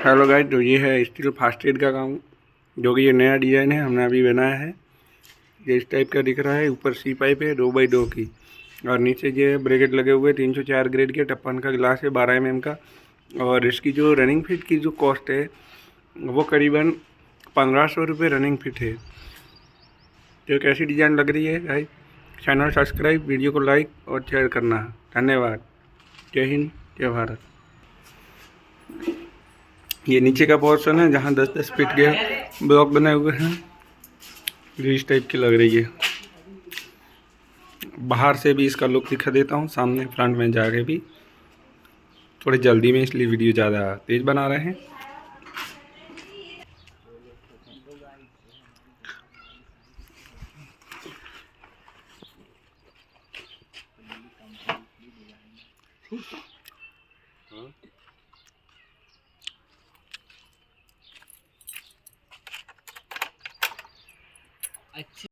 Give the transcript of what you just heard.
Hello guys, तो ये है स्टील फास्ट एड का काम, जो कि ये नया डिज़ाइन है, हमने अभी बनाया है। ये इस टाइप का दिख रहा है। ऊपर सी पाइप है 2x2 की, और नीचे ये ब्रैकेट लगे हुए 304 ग्रेड के टप्पन का गिलास है 12 mm का। और इसकी जो रनिंग फिट की जो कॉस्ट है वो करीबन 1500 रुपये रनिंग फिट है। तो कैसी डिज़ाइन लग रही है गाइस, चैनल सब्सक्राइब, वीडियो को लाइक और शेयर करना। धन्यवाद। जय हिंद, जय भारत। ये नीचे का पोर्शन है जहाँ 10-10 फीट के ब्लॉक बने हुए हैं। जो इस टाइप की लग रही है। बाहर से भी इसका लुक दिखा देता हूँ, सामने फ्रंट में जाके भी। थोड़ी जल्दी में इसलिए वीडियो ज़्यादा तेज़ बना रहे हैं। अच्छा।